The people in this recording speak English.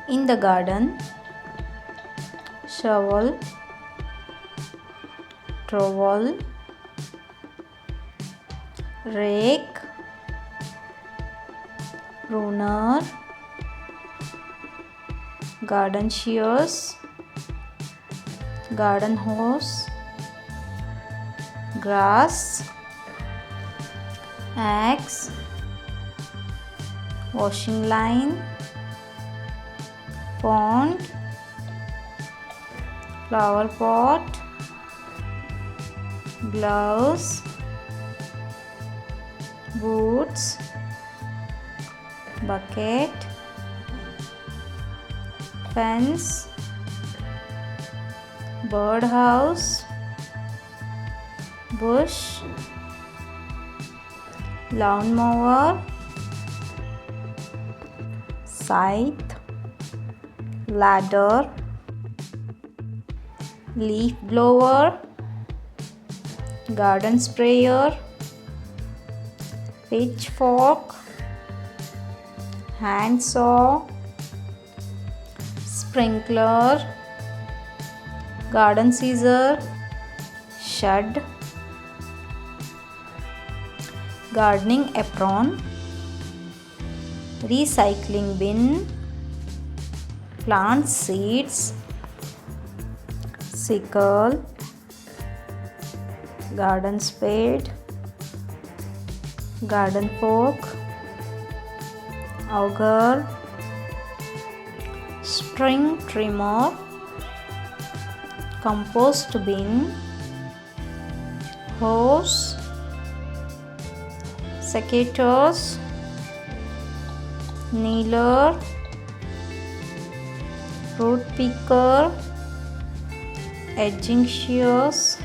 In the garden, shovel, trowel, rake, pruner, garden shears, garden hose, grass, axe, washing line, pond, flower pot, gloves, boots, bucket, fence, birdhouse, bush, lawnmower, scythe, ladder, leaf blower, garden sprayer, pitchfork, hand saw, sprinkler, garden scissor, shud, gardening apron, recycling bin, plant seeds, sickle, garden spade, garden fork, auger, string trimmer, compost bin, hose, secateurs, kneeler, fruit picker, edging shears,